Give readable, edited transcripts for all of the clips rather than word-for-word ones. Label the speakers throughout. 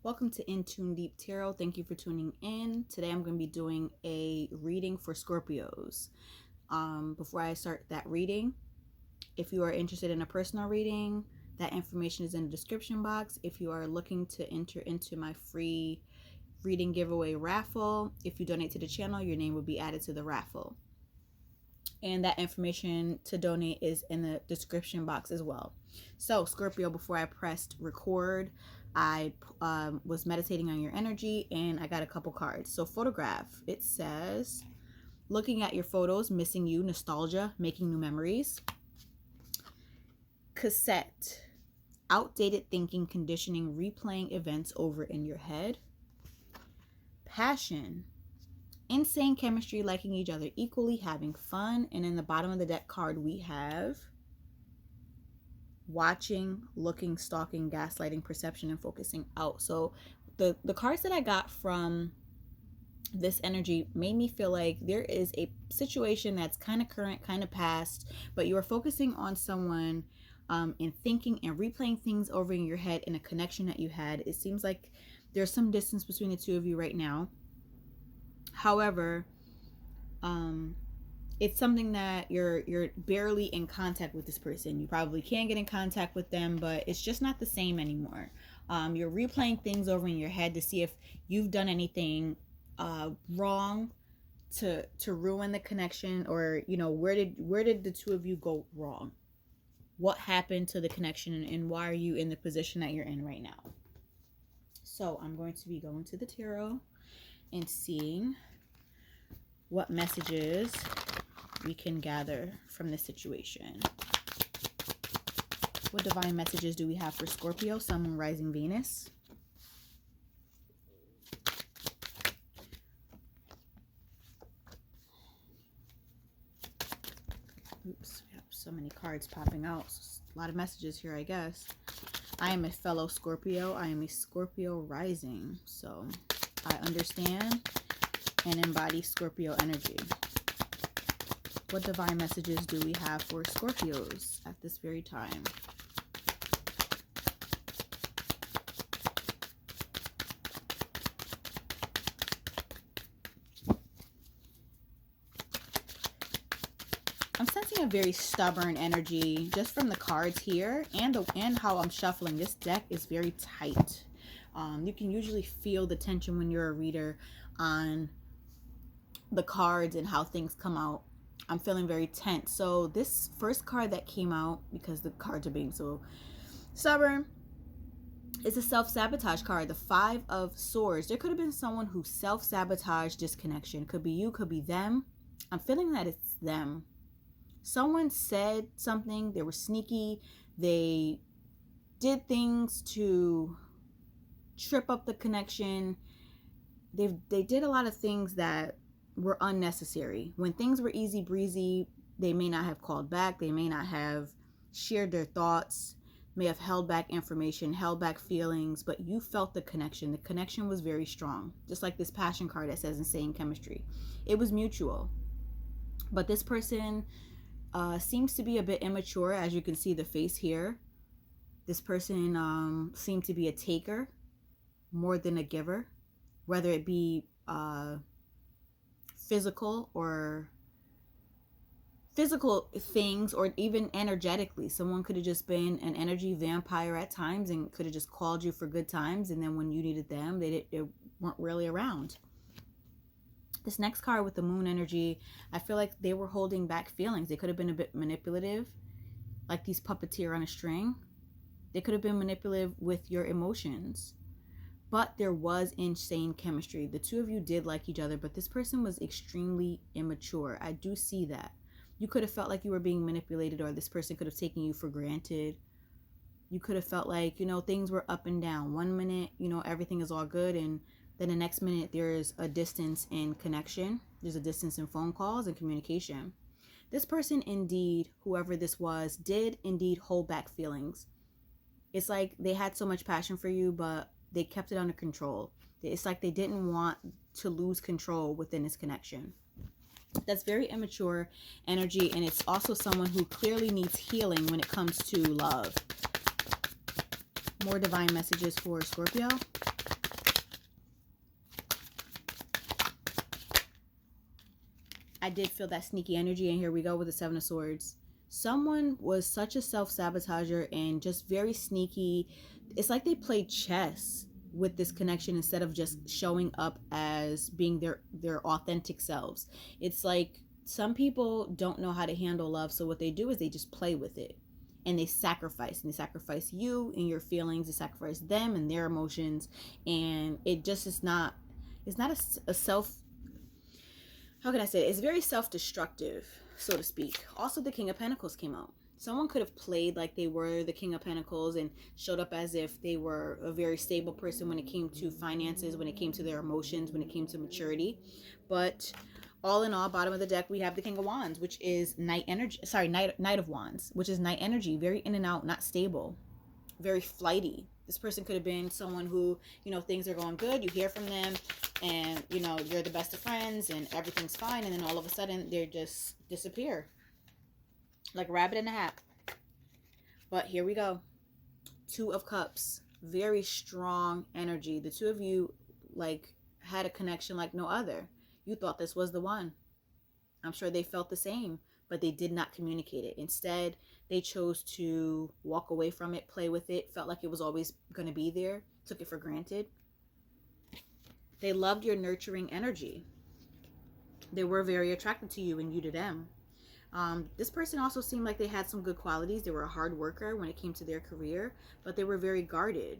Speaker 1: Welcome to In Tune Deep Tarot. Thank you for tuning in. Today I'm going to be doing a reading for Scorpios. Before I start that reading, if you are interested in a personal reading, that information is in the description box. If you are looking to enter into my free reading giveaway raffle, if you donate to the channel, your name will be added to the raffle. And that information to donate is in the description box as well. So Scorpio, before I pressed record, I was meditating on your energy and I got a couple cards. So photograph, it says, looking at your photos, missing you, nostalgia, making new memories. Cassette, outdated thinking, conditioning, replaying events over in your head. Passion, insane chemistry, liking each other equally, having fun. And in the bottom of the deck card, we have watching, looking, stalking, gaslighting, perception, and focusing out. So the cards that I got from this energy made me feel like there is a situation that's kind of current, kind of past, but you are focusing on someone and thinking and replaying things over in your head in a connection that you had. It seems like there's some distance between the two of you right now. However, it's something that you're barely in contact with this person. You probably can get in contact with them, but it's just not the same anymore. You're replaying things over in your head to see if you've done anything wrong to ruin the connection, or where did the two of you go wrong? What happened to the connection, and why are you in the position that you're in right now? So I'm going to be going to the tarot and seeing what messages we can gather from this situation. What divine messages do we have for Scorpio, Sun, Moon, Rising, Venus? Oops, we have so many cards popping out. A lot of messages here, I guess. I am a fellow Scorpio. I am a Scorpio rising, so I understand and embody Scorpio energy. What divine messages do we have for Scorpios at this very time? I'm sensing a very stubborn energy just from the cards here, and how I'm shuffling. This deck is very tight. You can usually feel the tension when you're a reader on the cards and how things come out. I'm feeling very tense. So this first card that came out, because the cards are being so stubborn, is a self-sabotage card, the Five of Swords. There could have been someone who self-sabotaged this connection. Could be you, could be them. I'm feeling that it's them. Someone said something, they were sneaky, they did things to trip up the connection. They did a lot of things that were unnecessary. When things were easy breezy, they may not have called back, they may not have shared their thoughts, may have held back information, held back feelings, but you felt the connection. The connection was very strong, just like this passion card that says insane chemistry. It was mutual. But this person seems to be a bit immature, as you can see the face here. This person seemed to be a taker more than a giver, whether it be physical things, or even energetically. Someone could have just been an energy vampire at times and could have just called you for good times, and then when you needed them, they weren't really around. This next card with the moon energy, I feel like they were holding back feelings. They could have been a bit manipulative, like these puppeteer on a string. They could have been manipulative with your emotions. But there was insane chemistry. The two of you did like each other, but this person was extremely immature. I do see that. You could have felt like you were being manipulated, or this person could have taken you for granted. You could have felt like, things were up and down. One minute, everything is all good, and then the next minute there's a distance in connection. There's a distance in phone calls and communication. This person indeed, whoever this was, did indeed hold back feelings. It's like they had so much passion for you, but they kept it under control. It's like they didn't want to lose control within this connection. That's very immature energy, and it's also someone who clearly needs healing when it comes to love. More divine messages for Scorpio. I did feel that sneaky energy, and here we go with the Seven of Swords. Someone was such a self-sabotager and just very sneaky. It's like they played chess with this connection instead of just showing up as being their authentic selves. It's like some people don't know how to handle love, so what they do is they just play with it. And they sacrifice you and your feelings, they sacrifice them and their emotions, and it just is not, it's not a self, how can I say it? It's very self-destructive, so to speak. Also, the King of Pentacles came out. Someone could have played like they were the King of Pentacles and showed up as if they were a very stable person when it came to finances, when it came to their emotions, when it came to maturity. But all in all, bottom of the deck, we have the King of Wands, which is Knight of Wands, which is Knight energy, very in and out, not stable, very flighty. This person could have been someone who, things are going good, you hear from them, and, you're the best of friends, and everything's fine, and then all of a sudden, they just disappear. Like a rabbit in a hat. But here we go. Two of Cups. Very strong energy. The two of you, had a connection like no other. You thought this was the one. I'm sure they felt the same, but they did not communicate it. Instead, they chose to walk away from it, play with it, felt like it was always going to be there, took it for granted. They loved your nurturing energy. They were very attracted to you and you to them. This person also seemed like they had some good qualities. They were a hard worker when it came to their career, but they were very guarded,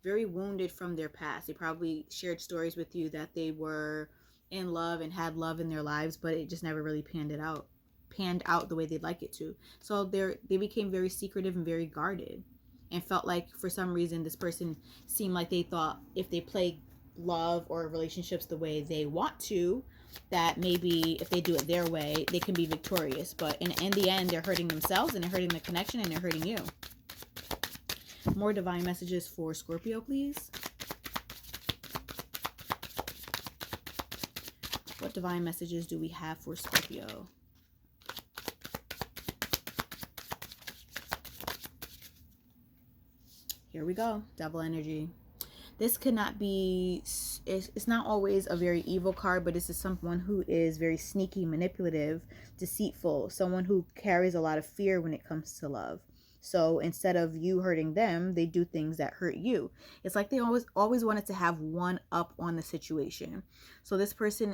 Speaker 1: very wounded from their past. They probably shared stories with you that they were in love and had love in their lives, but it just never really panned out the way they'd like it to. So they became very secretive and very guarded, and felt like for some reason this person seemed like they thought if they play love or relationships the way they want to, that maybe if they do it their way, they can be victorious. But in the end, they're hurting themselves, and they're hurting the connection, and they're hurting you. More divine messages for Scorpio, please. What divine messages do we have for Scorpio? Here we go. Devil energy. This could not be, it's not always a very evil card, but this is someone who is very sneaky, manipulative, deceitful, someone who carries a lot of fear when it comes to love. So instead of you hurting them, they do things that hurt you. It's like they always wanted to have one up on the situation. So this person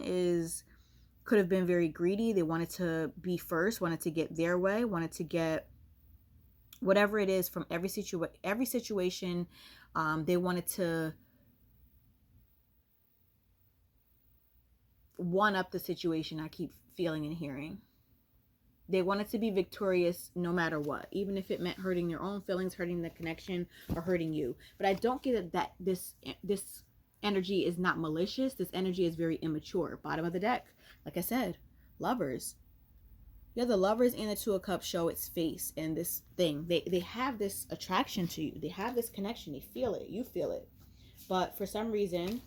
Speaker 1: could have been very greedy. They wanted to be first, wanted to get their way, wanted to get whatever it is from every situation. They wanted to one up the situation. I keep feeling and hearing. They wanted to be victorious no matter what, even if it meant hurting their own feelings, hurting the connection, or hurting you. But I don't get that this energy is not malicious. This energy is very immature. Bottom of the deck, like I said, lovers. Yeah, the Lovers and the Two of Cups show its face in this thing. They have this attraction to you. They have this connection. They feel it. You feel it. But for some reason,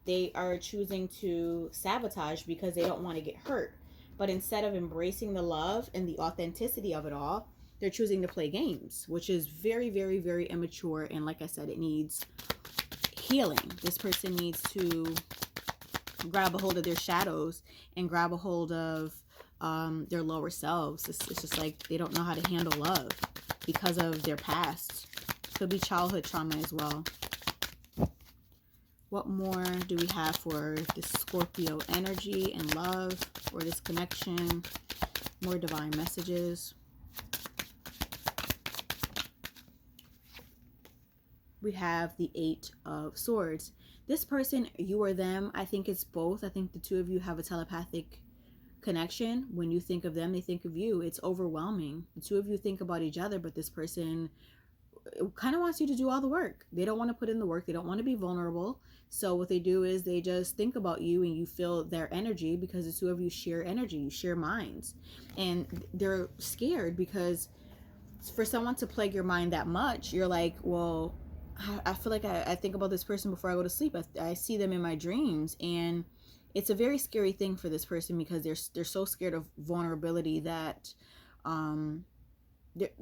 Speaker 1: they are choosing to sabotage because they don't want to get hurt. But instead of embracing the love and the authenticity of it all, they're choosing to play games, which is very, very, very immature. And like I said, it needs healing. This person needs to grab a hold of their shadows and grab a hold of their lower selves. It's just like they don't know how to handle love because of their past. Could be childhood trauma as well. What more do we have for this Scorpio energy and love, or this connection? More divine messages. We have the Eight of Swords. This person, you or them, I think it's both. I think the two of you have a telepathic connection. When you think of them, they think of you. It's overwhelming. The two of you think about each other, but this person kind of wants you to do all the work. They don't want to put in the work. They don't want to be vulnerable. So what they do is they just think about you, and you feel their energy because the two of you share energy. You share minds. And they're scared because for someone to plague your mind that much, you're like, well, I feel like I think about this person before I go to sleep. I see them in my dreams, and it's a very scary thing for this person because they're so scared of vulnerability that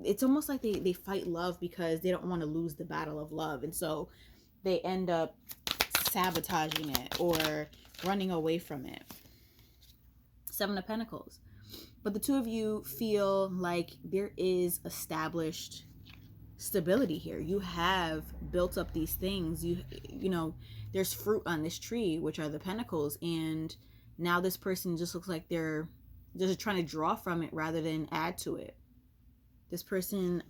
Speaker 1: it's almost like they fight love because they don't want to lose the battle of love. And so they end up sabotaging it or running away from it. Seven of Pentacles. But the two of you feel like there is established stability here. You have built up these things. You know, there's fruit on this tree, which are the Pentacles, and now this person just looks like they're just trying to draw from it rather than add to it. This person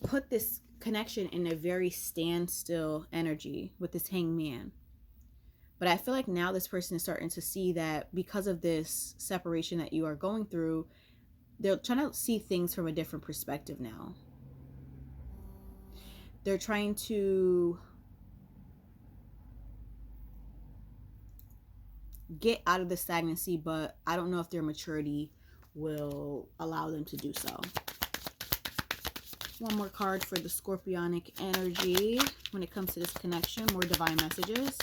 Speaker 1: put this connection in a very standstill energy with this Hangman. But I feel like now this person is starting to see that because of this separation that you are going through, they're trying to see things from a different perspective now. They're trying to get out of the stagnancy, but I don't know if their maturity will allow them to do so. One more card for the Scorpionic energy when it comes to this connection. More divine messages.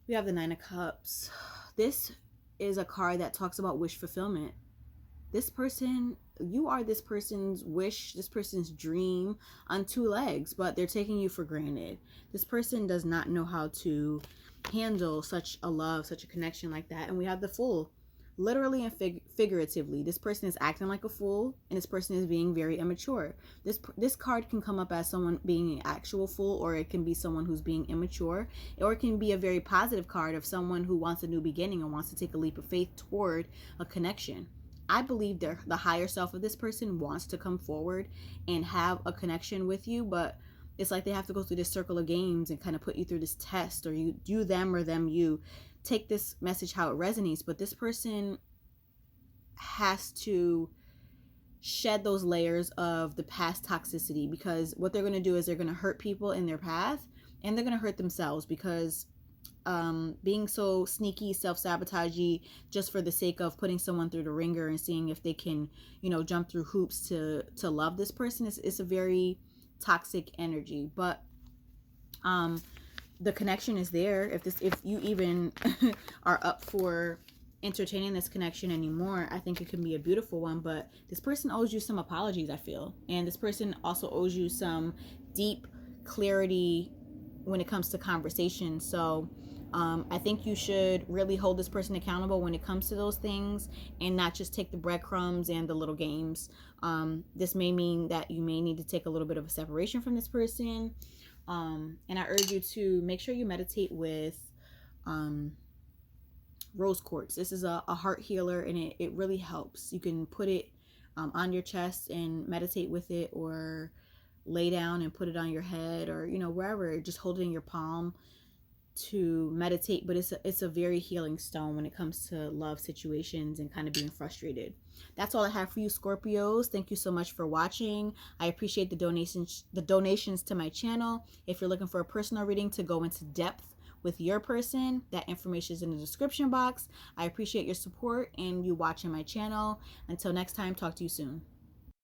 Speaker 1: We have the Nine of Cups. This is a card that talks about wish fulfillment. This person, you are this person's wish, this person's dream on two legs, but they're taking you for granted. This person does not know how to handle such a love, such a connection like that. And we have the Fool. Literally and figuratively, this person is acting like a fool, and this person is being very immature. This card can come up as someone being an actual fool, or it can be someone who's being immature, or it can be a very positive card of someone who wants a new beginning and wants to take a leap of faith toward a connection. I believe the higher self of this person wants to come forward and have a connection with you, but it's like they have to go through this circle of games and kind of put you through this test, or you them or them you. Take this message how it resonates, but this person has to shed those layers of the past toxicity, because what they're going to do is they're going to hurt people in their path, and they're going to hurt themselves because being so sneaky, self-sabotagey just for the sake of putting someone through the ringer and seeing if they can, you know, jump through hoops to love this person is a very toxic energy. But the connection is there. If you even are up for entertaining this connection anymore, I think it can be a beautiful one. But this person owes you some apologies, I feel, and this person also owes you some deep clarity when it comes to conversation. So I think you should really hold this person accountable when it comes to those things, and not just take the breadcrumbs and the little games. This may mean that you may need to take a little bit of a separation from this person. And I urge you to make sure you meditate with rose quartz. This is a heart healer, and it really helps. You can put it on your chest and meditate with it, or lay down and put it on your head, or, you know, wherever. Just hold it in your palm to meditate. But it's a very healing stone when it comes to love situations and kind of being frustrated. That's all I have for you, Scorpios. Thank you so much for watching. I appreciate the donations to my channel. If you're looking for a personal reading to go into depth with your person, that information is in the description box. I appreciate your support and you watching my channel. Until next time, talk to you soon.